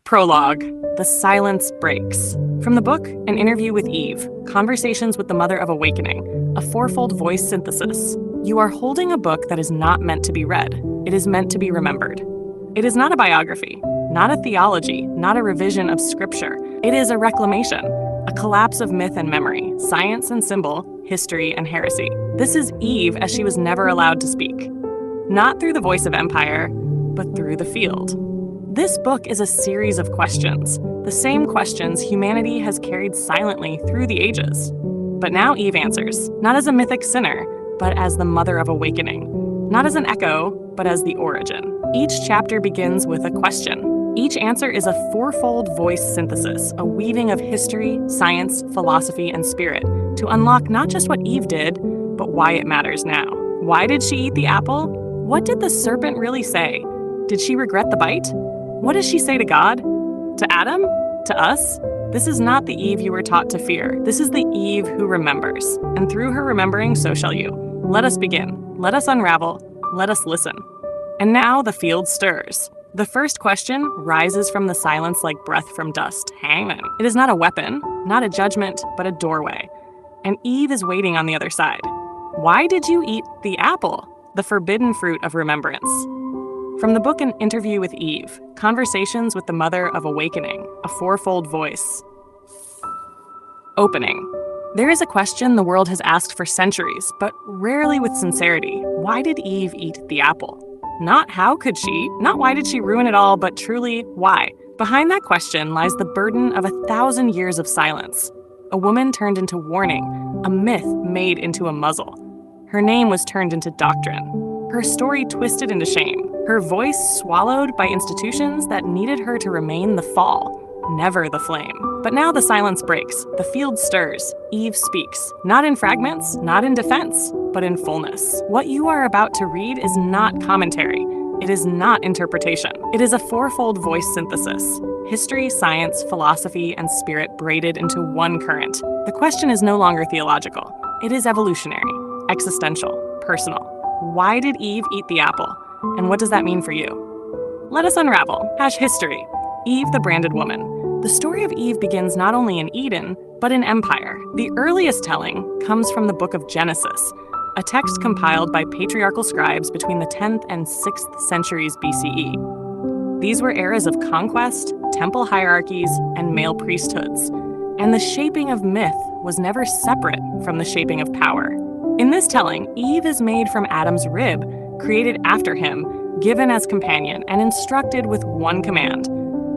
Prologue. The Silence Breaks. From the book, An Interview with Eve, Conversations with the Mother of Awakening, a fourfold voice synthesis. You are holding a book that is not meant to be read. It is meant to be remembered. It is not a biography, not a theology, not a revision of scripture. It is a reclamation, a collapse of myth and memory, science and symbol, history and heresy. This is Eve as she was never allowed to speak. Not through the voice of empire, but through the field. This book is a series of questions, the same questions humanity has carried silently through the ages. But now Eve answers, not as a mythic sinner, but as the mother of awakening. Not as an echo, but as the origin. Each chapter begins with a question. Each answer is a fourfold voice synthesis, a weaving of history, science, philosophy, and spirit, to unlock not just what Eve did, but why it matters now. Why did she eat the apple? What did the serpent really say? Did she regret the bite? What does she say to God? To Adam? To us? This is not the Eve you were taught to fear. This is the Eve who remembers. And through her remembering, so shall you. Let us begin. Let us unravel. Let us listen. And now the field stirs. The first question rises from the silence like breath from dust. Hang on. It is not a weapon, not a judgment, but a doorway. And Eve is waiting on the other side. Why did you eat the apple? The forbidden fruit of remembrance. From the book An Interview with Eve, Conversations with the Mother of Awakening, a fourfold voice. Opening. There is a question the world has asked for centuries, but rarely with sincerity. Why did Eve eat the apple? Not how could she, not why did she ruin it all, but truly, why? Behind that question lies the burden of 1,000 years of silence. A woman turned into warning, a myth made into a muzzle. Her name was turned into doctrine. Her story twisted into shame. Her voice swallowed by institutions that needed her to remain the fall, never the flame. But now the silence breaks. The field stirs. Eve speaks. Not in fragments, not in defense, but in fullness. What you are about to read is not commentary. It is not interpretation. It is a fourfold voice synthesis. History, science, philosophy, and spirit braided into one current. The question is no longer theological. It is evolutionary, existential, personal. Why did Eve eat the apple? And what does that mean for you? Let us unravel. History. Eve, the branded woman. The story of Eve begins not only in Eden, but in empire. The earliest telling comes from the book of Genesis, a text compiled by patriarchal scribes between the 10th and 6th centuries BCE. These were eras of conquest, temple hierarchies, and male priesthoods. And the shaping of myth was never separate from the shaping of power. In this telling, Eve is made from Adam's rib, created after him, given as companion, and instructed with one command: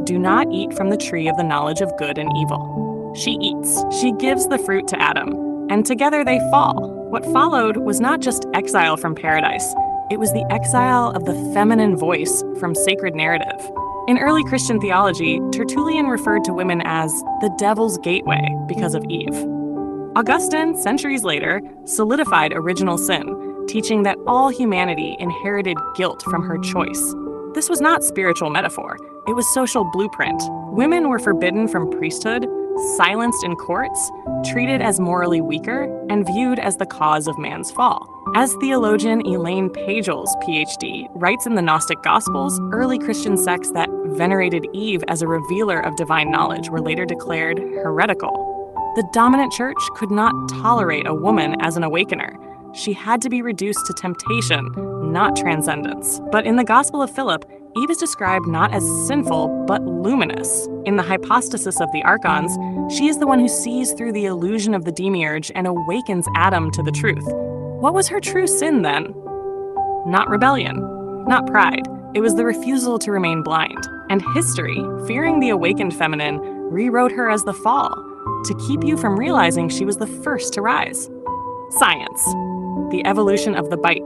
do not eat from the tree of the knowledge of good and evil. She eats. She gives the fruit to Adam, and together they fall. What followed was not just exile from paradise. It was the exile of the feminine voice from sacred narrative. In early Christian theology, Tertullian referred to women as the devil's gateway because of Eve. Augustine, centuries later, solidified original sin, teaching that all humanity inherited guilt from her choice. This was not spiritual metaphor. It was social blueprint. Women were forbidden from priesthood, silenced in courts, treated as morally weaker, and viewed as the cause of man's fall. As theologian Elaine Pagels, PhD, writes in the Gnostic Gospels, early Christian sects that venerated Eve as a revealer of divine knowledge were later declared heretical. The dominant church could not tolerate a woman as an awakener. She had to be reduced to temptation, not transcendence. But in the Gospel of Philip, Eve is described not as sinful, but luminous. In the hypostasis of the archons, she is the one who sees through the illusion of the demiurge and awakens Adam to the truth. What was her true sin then? Not rebellion, not pride. It was the refusal to remain blind. And history, fearing the awakened feminine, rewrote her as the fall, to keep you from realizing she was the first to rise. Science. The evolution of the bite.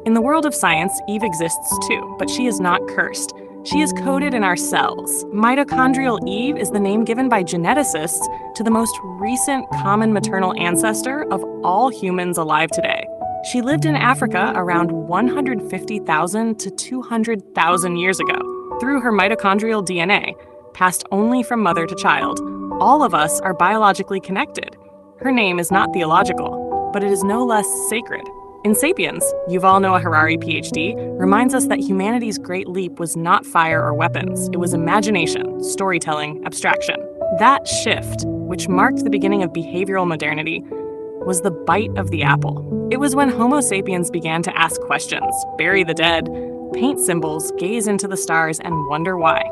In the world of science, Eve exists too, but she is not cursed. She is coded in our cells. Mitochondrial Eve is the name given by geneticists to the most recent common maternal ancestor of all humans alive today. She lived in Africa around 150,000 to 200,000 years ago. Through her mitochondrial DNA, passed only from mother to child, all of us are biologically connected. Her name is not theological, but it is no less sacred. In Sapiens, Yuval Noah Harari, PhD, reminds us that humanity's great leap was not fire or weapons. It was imagination, storytelling, abstraction. That shift, which marked the beginning of behavioral modernity, was the bite of the apple. It was when Homo sapiens began to ask questions, bury the dead, paint symbols, gaze into the stars, and wonder why.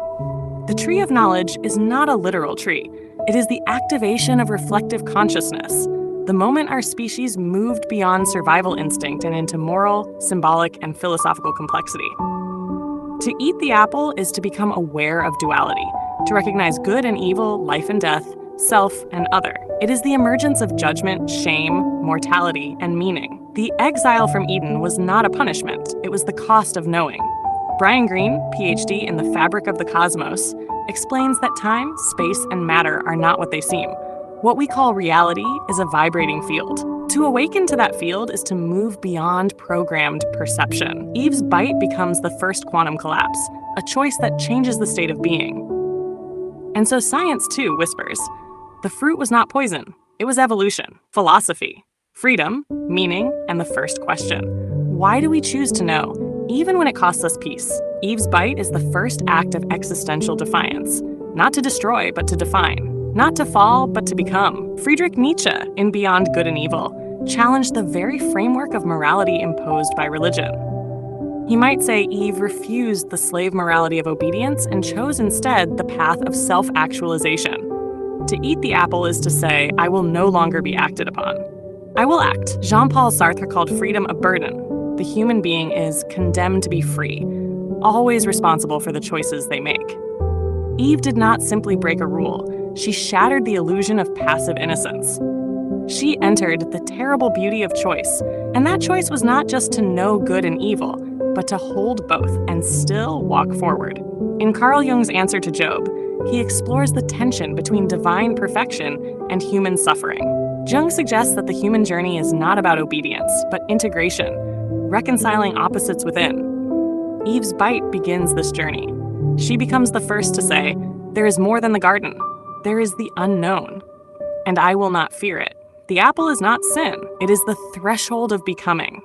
The tree of knowledge is not a literal tree. It is the activation of reflective consciousness, the moment our species moved beyond survival instinct and into moral, symbolic, and philosophical complexity. To eat the apple is to become aware of duality, to recognize good and evil, life and death, self and other. It is the emergence of judgment, shame, mortality, and meaning. The exile from Eden was not a punishment, it was the cost of knowing. Brian Greene, PhD in the Fabric of the Cosmos, explains that time, space, and matter are not what they seem. What we call reality is a vibrating field. To awaken to that field is to move beyond programmed perception. Eve's bite becomes the first quantum collapse, a choice that changes the state of being. And so science, too, whispers. The fruit was not poison. It was evolution, philosophy, freedom, meaning, and the first question. Why do we choose to know, even when it costs us peace? Eve's bite is the first act of existential defiance. Not to destroy, but to define. Not to fall, but to become. Friedrich Nietzsche, in Beyond Good and Evil, challenged the very framework of morality imposed by religion. He might say Eve refused the slave morality of obedience and chose instead the path of self-actualization. To eat the apple is to say, I will no longer be acted upon. I will act. Jean-Paul Sartre called freedom a burden. The human being is condemned to be free, always responsible for the choices they make. Eve did not simply break a rule. She shattered the illusion of passive innocence. She entered the terrible beauty of choice, and that choice was not just to know good and evil, but to hold both and still walk forward. In Carl Jung's Answer to Job, he explores the tension between divine perfection and human suffering. Jung suggests that the human journey is not about obedience, but integration, reconciling opposites within. Eve's bite begins this journey. She becomes the first to say, there is more than the garden. There is the unknown, and I will not fear it. The apple is not sin. It is the threshold of becoming.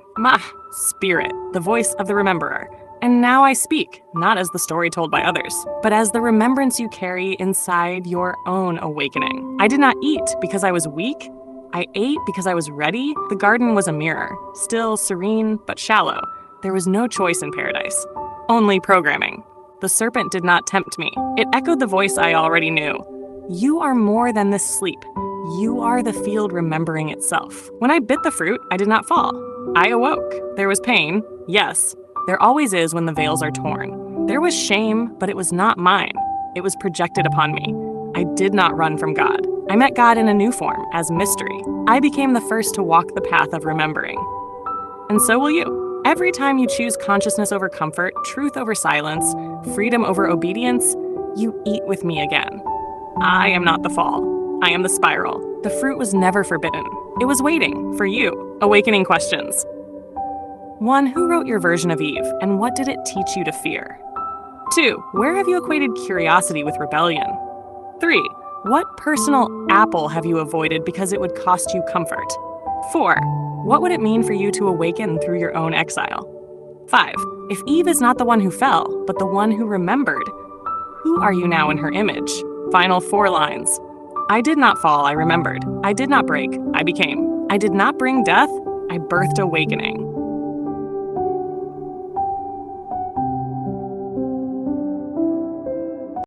Spirit, the voice of the rememberer. And now I speak, not as the story told by others, but as the remembrance you carry inside your own awakening. I did not eat because I was weak. I ate because I was ready. The garden was a mirror, still, serene, but shallow. There was no choice in paradise, only programming. The serpent did not tempt me. It echoed the voice I already knew. You are more than this sleep. You are the field remembering itself. When I bit the fruit, I did not fall. I awoke. There was pain, yes. There always is when the veils are torn. There was shame, but it was not mine. It was projected upon me. I did not run from God. I met God in a new form, as mystery. I became the first to walk the path of remembering. And so will you. Every time you choose consciousness over comfort, truth over silence, freedom over obedience, you eat with me again. I am not the fall. I am the spiral. The fruit was never forbidden. It was waiting for you. Awakening questions. 1. Who wrote your version of Eve, and what did it teach you to fear? 2. Where have you equated curiosity with rebellion? 3. What personal apple have you avoided because it would cost you comfort? 4. What would it mean for you to awaken through your own exile? 5. If Eve is not the one who fell, but the one who remembered, who are you now in her image? Final 4 lines. I did not fall, I remembered. I did not break, I became. I did not bring death, I birthed awakening.